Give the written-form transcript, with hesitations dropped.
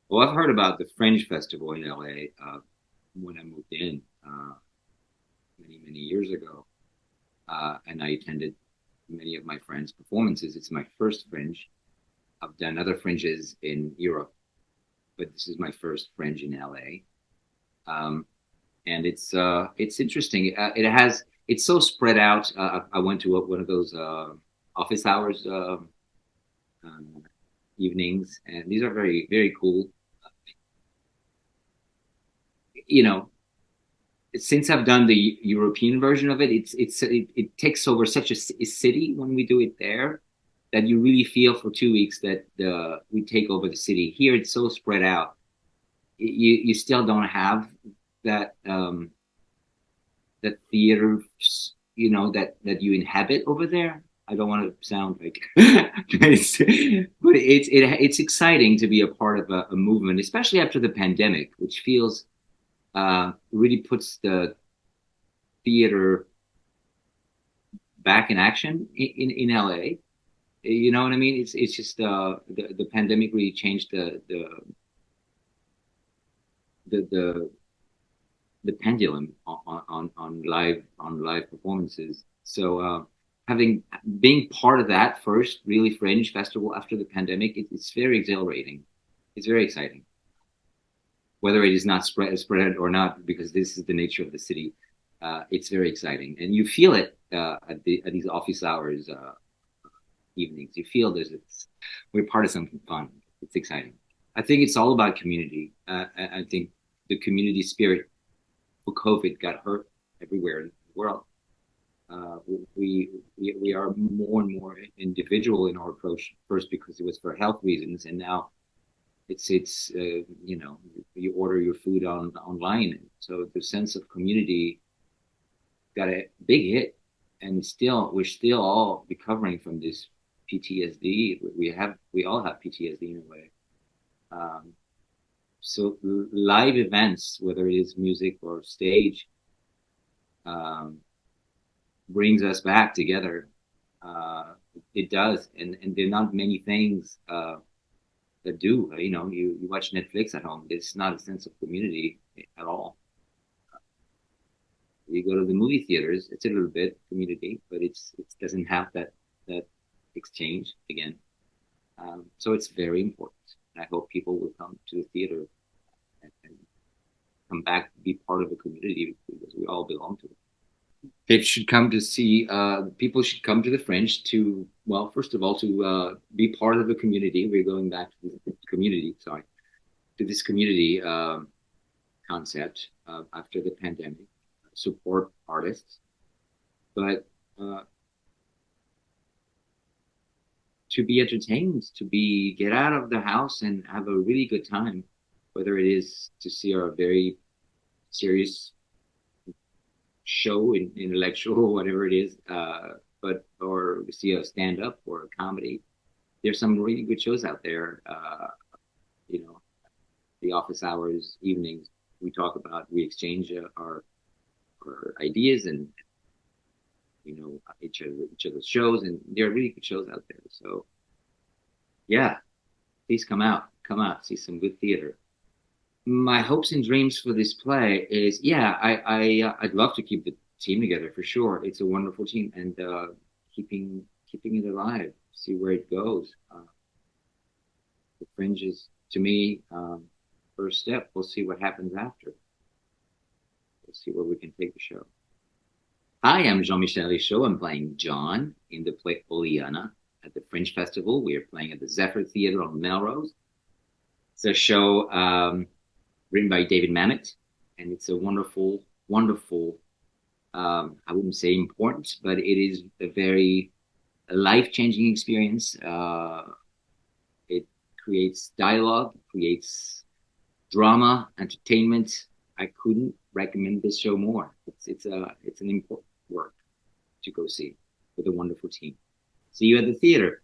Well, I've heard about the Fringe Festival in LA when I moved in many years ago, and I attended many of my friends' performances. It's my first Fringe. I've done other Fringes in Europe, but this is my first Fringe in LA. Um, and it's interesting. It's so spread out. I went to one of those office hours um, evenings, and these are very cool. You know, since I've done the European version of it, it takes over such a city when we do it there that you really feel for 2 weeks that we take over the city. Here, it's so spread out. You still don't have that that theater, that you inhabit over there. I don't want to sound like, but it's exciting to be a part of a movement, especially after the pandemic, which feels really puts the theater back in action in LA. You know what I mean? It's just the pandemic really changed the the pendulum on live performances. So having being part of that first really Fringe festival after the pandemic, it's very exhilarating. It's very exciting, whether it is not spread or not, because this is the nature of the city. It's very exciting, and you feel it at these office hours evenings. You feel we're part of something fun. It's exciting. I think it's all about community. I think the community spirit for COVID got hurt everywhere in the world. Uh, we are more and more individual in our approach. First, because it was for health reasons, and now you order your food online. So the sense of community got a big hit, and we're still all recovering from this PTSD. We all have PTSD in a way. Um, so live events, whether it is music or stage, um, brings us back together. It does, and there are not many things that do. You watch Netflix at home. It's not a sense of community at all. You go to the movie theaters, it's a little bit community, but it doesn't have that exchange again. So it's very important. I hope people will come to the theater and come back to be part of a community because we all belong to it. People should come to the French to, well, first of all, to be part of the community. We're going back to the community, sorry, to this community concept after the pandemic, support artists, but uh, to be entertained, get out of the house and have a really good time, whether it is to see our very serious show in intellectual or whatever it is, but or see a stand up or a comedy. There's some really good shows out there. You know, the office hours, evenings. We exchange our ideas and each other's shows, and there are really good shows out there. So yeah, please come out, see some good theater. My hopes and dreams for this play is, yeah, I'd love to keep the team together for sure. It's a wonderful team, and keeping it alive, see where it goes. The Fringe is, to me, first step. We'll see what happens after. We'll see where we can take the show. Hi, I'm Jean-Michel Richaud. I'm playing John in the play Oleanna at the Fringe Festival. We are playing at the Zephyr Theatre on Melrose. It's a show written by David Mamet, and it's a wonderful. I wouldn't say important, but it is a very life-changing experience. It creates dialogue, creates drama, entertainment. I couldn't recommend this show more. It's an important work to go see with a wonderful team. See you at the theater.